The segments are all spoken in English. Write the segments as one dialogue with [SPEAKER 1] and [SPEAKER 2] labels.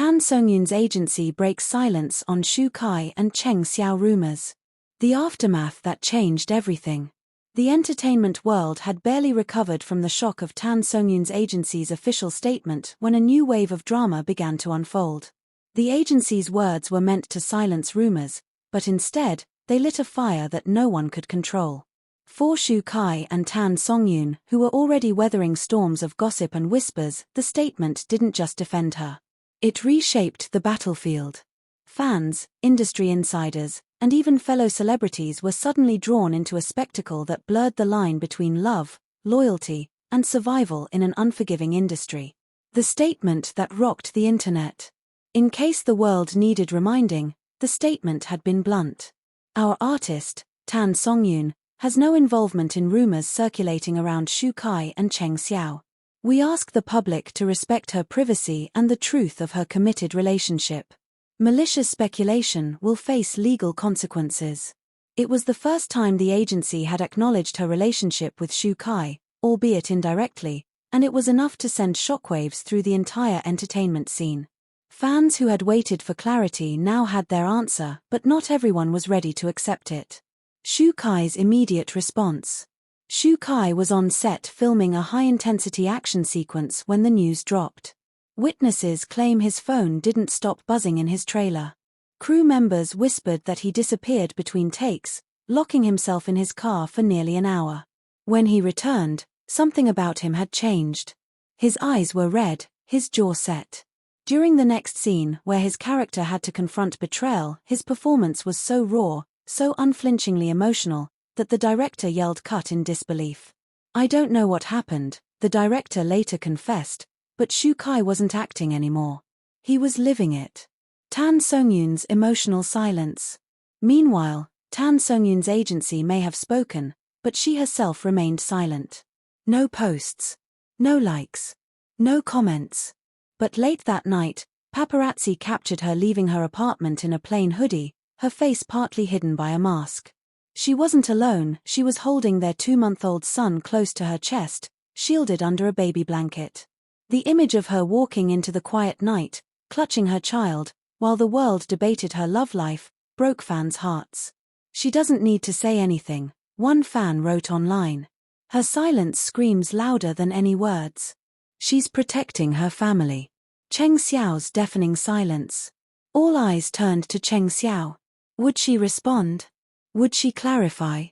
[SPEAKER 1] Tan Songyun's agency breaks silence on Shu Kai and Cheng Xiao rumors. The aftermath that changed everything. The entertainment world had barely recovered from the shock of Tan Songyun's agency's official statement when a new wave of drama began to unfold. The agency's words were meant to silence rumors, but instead, they lit a fire that no one could control. For Shu Kai and Tan Songyun, who were already weathering storms of gossip and whispers, the statement didn't just defend her. It reshaped the battlefield. Fans, industry insiders, and even fellow celebrities were suddenly drawn into a spectacle that blurred the line between love, loyalty, and survival in an unforgiving industry. The statement that rocked the internet. In case the world needed reminding, the statement had been blunt. Our artist, Tan Songyun, has no involvement in rumors circulating around Shu Kai and Cheng Xiao. We ask the public to respect her privacy and the truth of her committed relationship. Malicious speculation will face legal consequences. It was the first time the agency had acknowledged her relationship with Shu Kai, albeit indirectly, and it was enough to send shockwaves through the entire entertainment scene. Fans who had waited for clarity now had their answer, but not everyone was ready to accept it. Shu Kai's immediate response. Shu Kai was on set filming a high-intensity action sequence when the news dropped. Witnesses claim his phone didn't stop buzzing in his trailer. Crew members whispered that he disappeared between takes, locking himself in his car for nearly an hour. When he returned, something about him had changed. His eyes were red, his jaw set. During the next scene, where his character had to confront betrayal, his performance was so raw, so unflinchingly emotional, that the director yelled cut in disbelief. "I don't know what happened," the director later confessed, but Shu Kai wasn't acting anymore. He was living it. Tan Songyun's emotional silence. Meanwhile, Tan Songyun's agency may have spoken, but she herself remained silent. No posts. No likes. No comments. But late that night, paparazzi captured her leaving her apartment in a plain hoodie, her face partly hidden by a mask. She wasn't alone, she was holding their 2-month-old son close to her chest, shielded under a baby blanket. The image of her walking into the quiet night, clutching her child, while the world debated her love life, broke fans' hearts. "She doesn't need to say anything," one fan wrote online. "Her silence screams louder than any words. She's protecting her family." Cheng Xiao's deafening silence. All eyes turned to Cheng Xiao. Would she respond? Would she clarify?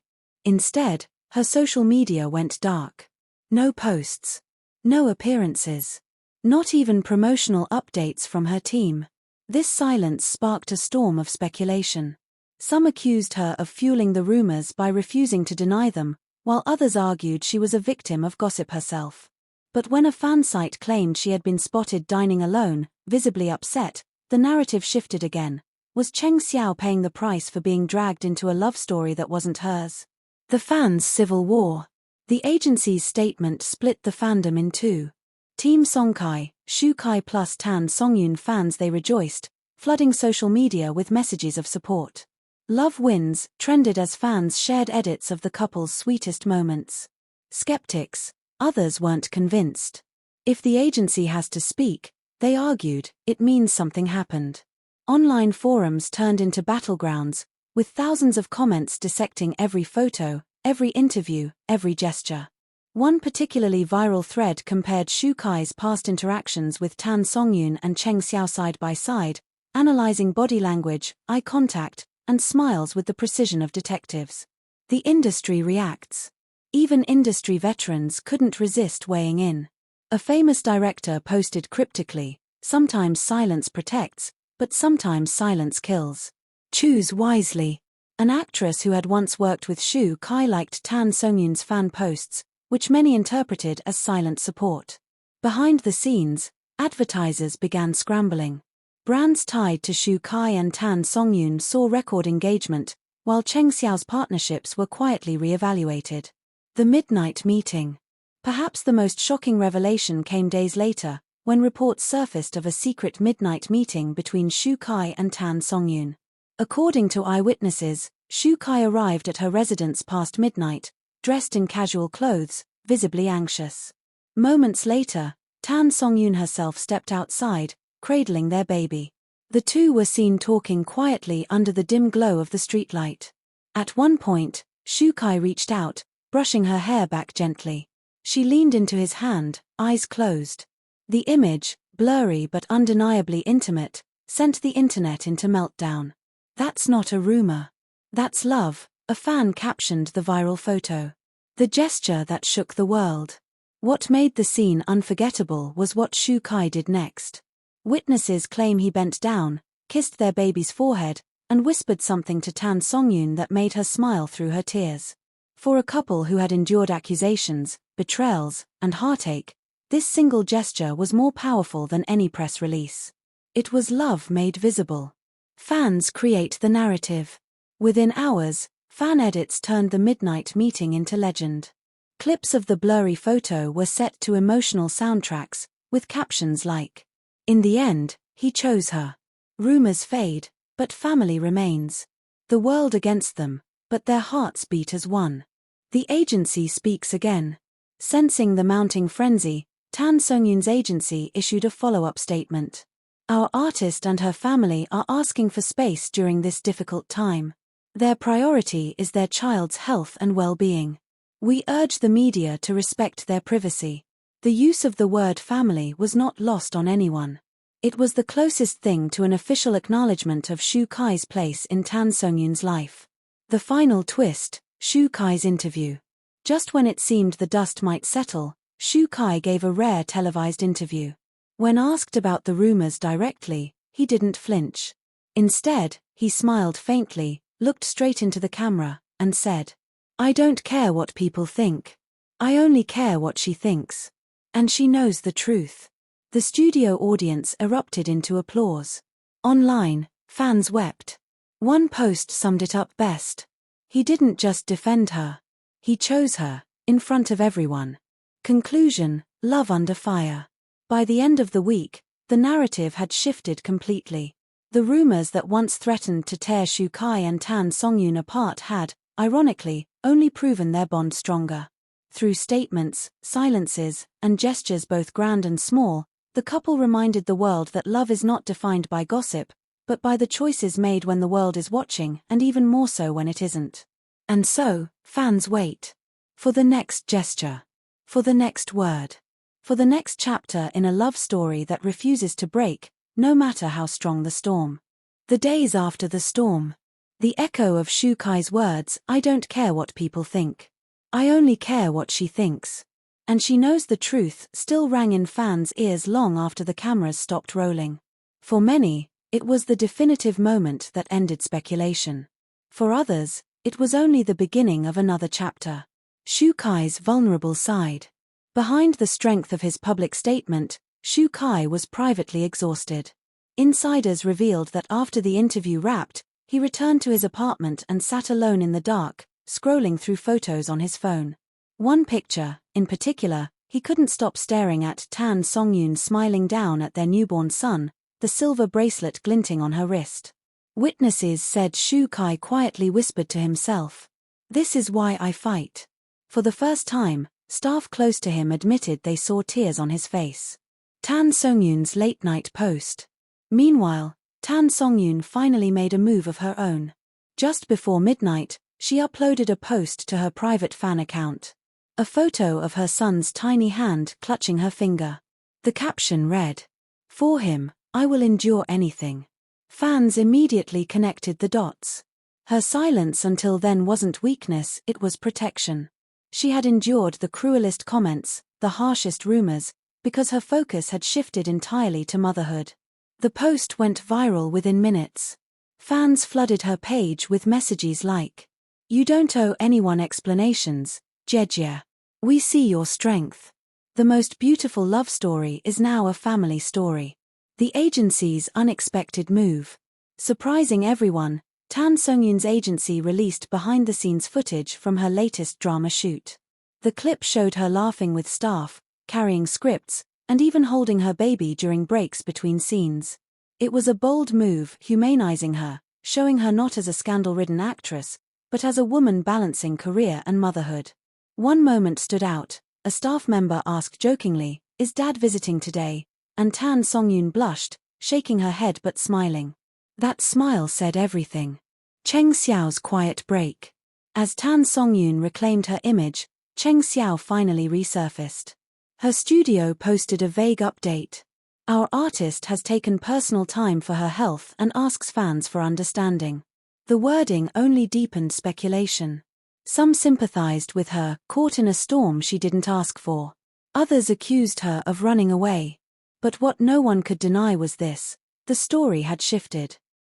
[SPEAKER 1] Instead, her social media went dark. No posts. No appearances. Not even promotional updates from her team. This silence sparked a storm of speculation. Some accused her of fueling the rumors by refusing to deny them, while others argued she was a victim of gossip herself. But when a fan site claimed she had been spotted dining alone, visibly upset, the narrative shifted again. Was Cheng Xiao paying the price for being dragged into a love story that wasn't hers? The fans' civil war. The agency's statement split the fandom in two. Team Seong Kai, Shu Kai plus Tan Songyun fans, they rejoiced, flooding social media with messages of support. "Love Wins" trended as fans shared edits of the couple's sweetest moments. Skeptics, others weren't convinced. If the agency has to speak, they argued, it means something happened. Online forums turned into battlegrounds, with thousands of comments dissecting every photo, every interview, every gesture. One particularly viral thread compared Shu Kai's past interactions with Tan Songyun and Cheng Xiao side by side, analyzing body language, eye contact, and smiles with the precision of detectives. The industry reacts. Even industry veterans couldn't resist weighing in. A famous director posted cryptically, "Sometimes silence protects, but sometimes silence kills. Choose wisely." An actress who had once worked with Shu Kai liked Tan Songyun's fan posts, which many interpreted as silent support. Behind the scenes, advertisers began scrambling. Brands tied to Shu Kai and Tan Songyun saw record engagement, while Cheng Xiao's partnerships were quietly re-evaluated. The midnight meeting. Perhaps the most shocking revelation came days later, when reports surfaced of a secret midnight meeting between Shu Kai and Tan Songyun. According to eyewitnesses, Shu Kai arrived at her residence past midnight, dressed in casual clothes, visibly anxious. Moments later, Tan Songyun herself stepped outside, cradling their baby. The two were seen talking quietly under the dim glow of the streetlight. At one point, Shu Kai reached out, brushing her hair back gently. She leaned into his hand, eyes closed. The image, blurry but undeniably intimate, sent the internet into meltdown. "That's not a rumor. That's love," a fan captioned the viral photo. The gesture that shook the world. What made the scene unforgettable was what Shu Kai did next. Witnesses claim he bent down, kissed their baby's forehead, and whispered something to Songyun that made her smile through her tears. For a couple who had endured accusations, betrayals, and heartache, this single gesture was more powerful than any press release. It was love made visible. Fans create the narrative. Within hours, fan edits turned the midnight meeting into legend. Clips of the blurry photo were set to emotional soundtracks, with captions like, "In the end, he chose her. Rumors fade, but family remains. The world against them, but their hearts beat as one." The agency speaks again. Sensing the mounting frenzy, Songyun's agency issued a follow-up statement. "Our artist and her family are asking for space during this difficult time. Their priority is their child's health and well-being. We urge the media to respect their privacy." The use of the word family was not lost on anyone. It was the closest thing to an official acknowledgement of Shu Kai's place in Songyun's life. The final twist, Shu Kai's interview. Just when it seemed the dust might settle, Shu Kai gave a rare televised interview. When asked about the rumors directly, he didn't flinch. Instead, he smiled faintly, looked straight into the camera, and said, "I don't care what people think. I only care what she thinks. And she knows the truth." The studio audience erupted into applause. Online, fans wept. One post summed it up best. "He didn't just defend her. He chose her, in front of everyone." Conclusion: love under fire. By the end of the week, the narrative had shifted completely. The rumors that once threatened to tear Shu Kai and Songyun apart had, ironically, only proven their bond stronger. Through statements, silences, and gestures both grand and small, the couple reminded the world that love is not defined by gossip, but by the choices made when the world is watching, and even more so when it isn't. And so, fans wait. For the next gesture. For the next word. For the next chapter in a love story that refuses to break, no matter how strong the storm. The days after the storm. The echo of Shu Kai's words, "I don't care what people think. I only care what she thinks. And she knows the truth," still rang in fans' ears long after the cameras stopped rolling. For many, it was the definitive moment that ended speculation. For others, it was only the beginning of another chapter. Shu Kai's vulnerable side. Behind the strength of his public statement, Shu Kai was privately exhausted. Insiders revealed that after the interview wrapped, he returned to his apartment and sat alone in the dark, scrolling through photos on his phone. One picture, in particular, he couldn't stop staring at: Songyun smiling down at their newborn son, the silver bracelet glinting on her wrist. Witnesses said Shu Kai quietly whispered to himself, "This is why I fight." For the first time, staff close to him admitted they saw tears on his face. Songyun's late-night post. Meanwhile, Songyun finally made a move of her own. Just before midnight, she uploaded a post to her private fan account. A photo of her son's tiny hand clutching her finger. The caption read, "For him, I will endure anything." Fans immediately connected the dots. Her silence until then wasn't weakness, it was protection. She had endured the cruelest comments, the harshest rumors, because her focus had shifted entirely to motherhood. The post went viral within minutes. Fans flooded her page with messages like, "You don't owe anyone explanations, Jejia. We see your strength. The most beautiful love story is now a family story." The agency's unexpected move. Surprising everyone, Songyun's agency released behind-the-scenes footage from her latest drama shoot. The clip showed her laughing with staff, carrying scripts, and even holding her baby during breaks between scenes. It was a bold move, humanizing her, showing her not as a scandal-ridden actress, but as a woman balancing career and motherhood. One moment stood out. A staff member asked jokingly, "Is Dad visiting today?" And Songyun blushed, shaking her head but smiling. That smile said everything. Cheng Xiao's quiet break. As Songyun reclaimed her image, Cheng Xiao finally resurfaced. Her studio posted a vague update. Our artist has taken personal time for her health and asks fans for understanding. The wording only deepened speculation. Some sympathized with her, caught in a storm she didn't ask for. Others accused her of running away. But what no one could deny was this: the story had shifted.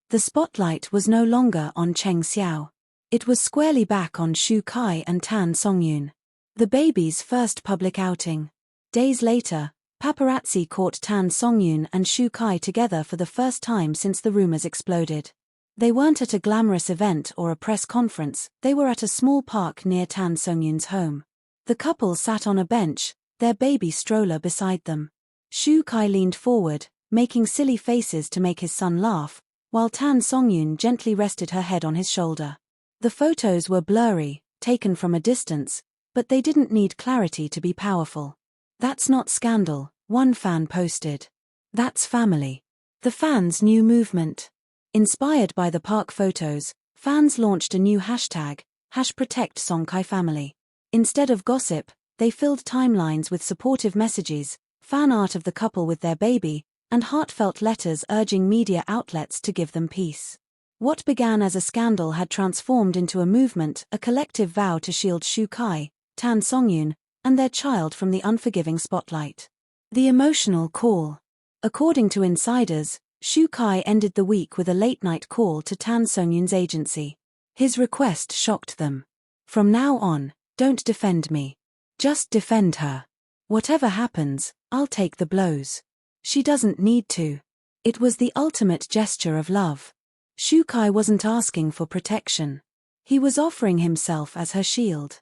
[SPEAKER 1] The spotlight was no longer on Cheng Xiao. It was squarely back on Shu Kai and Songyun. The baby's first public outing. Days later, paparazzi caught Songyun and Shu Kai together for the first time since the rumors exploded. They weren't at a glamorous event or a press conference, they were at a small park near Songyun's home. The couple sat on a bench, their baby stroller beside them. Shu Kai leaned forward, making silly faces to make his son laugh, while Songyun gently rested her head on his shoulder. The photos were blurry, taken from a distance, but they didn't need clarity to be powerful. "That's not scandal," one fan posted. "That's family." The fans' new movement. Inspired by the park photos, fans launched a new hashtag, #ProtectSongKaiFamily. Instead of gossip, they filled timelines with supportive messages, fan art of the couple with their baby, and heartfelt letters urging media outlets to give them peace. What began as a scandal had transformed into a movement, a collective vow to shield Shu Kai, Songyun, and their child from the unforgiving spotlight. The emotional call. According to insiders, Shu Kai ended the week with a late-night call to Songyun's agency. His request shocked them. "From now on, don't defend me. Just defend her. Whatever happens, I'll take the blows. She doesn't need to." It was the ultimate gesture of love. Shu Kai wasn't asking for protection. He was offering himself as her shield.